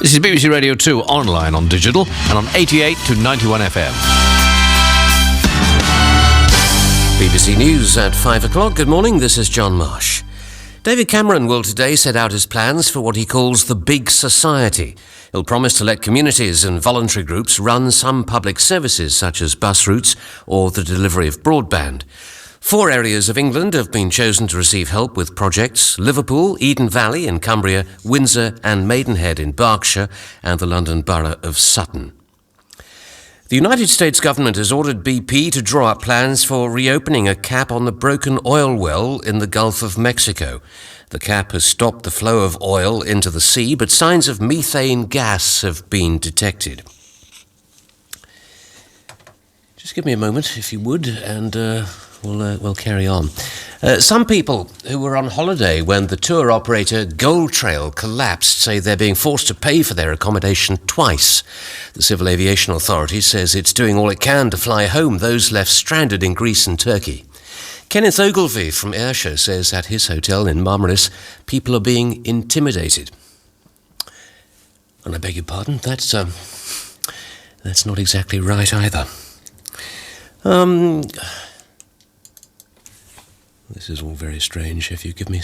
This is BBC Radio 2 online on digital and on 88 to 91 FM. BBC News at 5 o'clock. Good morning, this is John Marsh. David Cameron will today set out his plans for what he calls the big society. He'll promise to let communities and voluntary groups run some public services such as bus routes or the delivery of broadband. 4 areas of England have been chosen to receive help with projects: Liverpool, Eden Valley in Cumbria, Windsor and Maidenhead in Berkshire, and the London Borough of Sutton. The United States government has ordered BP to draw up plans for reopening a cap on the broken oil well in the Gulf of Mexico. The cap has stopped the flow of oil into the sea, but signs of methane gas have been detected. Just give me a moment, if you would, and we'll carry on. Some people who were on holiday when the tour operator Gold Trail collapsed say they're being forced to pay for their accommodation twice. The Civil Aviation Authority says it's doing all it can to fly home those left stranded in Greece and Turkey. Kenneth Ogilvie from Ayrshire says at his hotel in Marmaris, people are being intimidated. And I beg your pardon, that's not exactly right either. This is all very strange. If you give me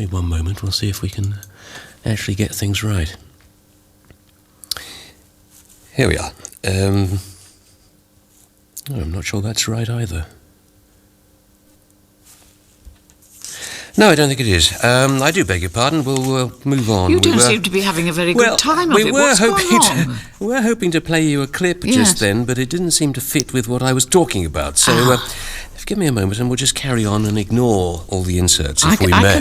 one moment, we'll see if we can actually get things right. Here we are. No, I'm not sure that's right either. No, I don't think it is. I do beg your pardon. We'll move on. You don't seem to be having a very good time of it. What's going on? We were hoping to play you a clip just then, but it didn't seem to fit with what I was talking about. So give me a moment and we'll just carry on and ignore all the inserts if we may. I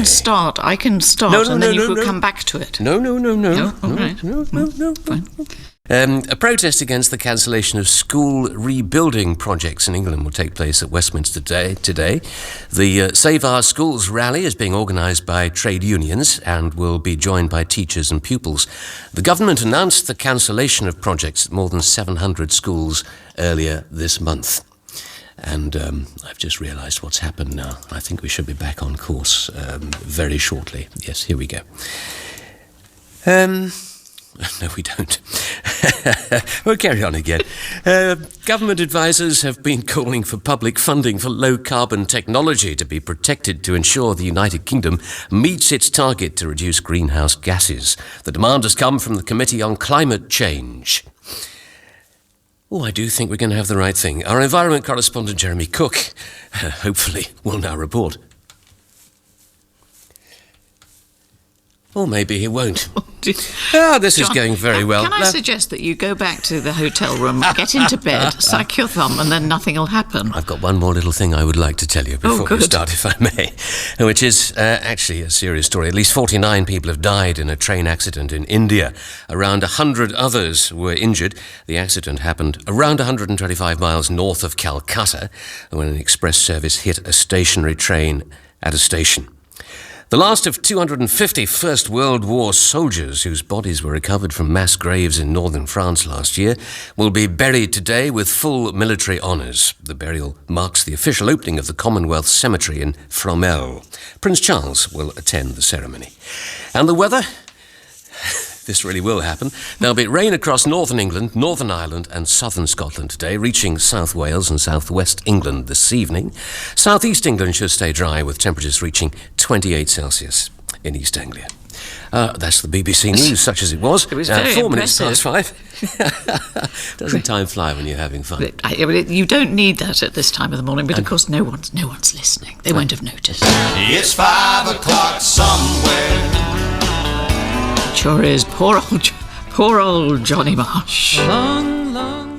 can start and then you could come back to it. No. No. Fine. A protest against the cancellation of school rebuilding projects in England will take place at Westminster today. The Save Our Schools rally is being organised by trade unions and will be joined by teachers and pupils. The government announced the cancellation of projects at more than 700 schools earlier this month. And I've just realised what's happened now. I think we should be back on course very shortly. Yes, here we go. No, we don't. We'll carry on again. Government advisers have been calling for public funding for low-carbon technology to be protected to ensure the United Kingdom meets its target to reduce greenhouse gases. The demand has come from the Committee on Climate Change. Oh, I do think we're going to have the right thing. Our environment correspondent, Jeremy Cook, hopefully, will now report. Or maybe he won't. This is going very well. Can I suggest that you go back to the hotel room, get into bed, suck your thumb, and then nothing will happen? I've got one more little thing I would like to tell you before we start, if I may, which is actually a serious story. At least 49 people have died in a train accident in India. Around 100 others were injured. The accident happened around 125 miles north of Calcutta when an express service hit a stationary train at a station. The last of 250 First World War soldiers whose bodies were recovered from mass graves in northern France last year will be buried today with full military honours. The burial marks the official opening of the Commonwealth Cemetery in Fromelles. Prince Charles will attend the ceremony. And the weather? This really will happen. There'll be rain across northern England, Northern Ireland and southern Scotland today, reaching South Wales and southwest England this evening. Southeast England should stay dry with temperatures reaching 28 Celsius in East Anglia. That's the BBC News, such as it was. It was very 4 impressive. minutes past 5. Doesn't time fly when you're having fun? You don't need that at this time of the morning, but of course no one's listening. They won't have noticed. It's 5 o'clock somewhere. Sure is. Poor old Johnny Marsh. Long, long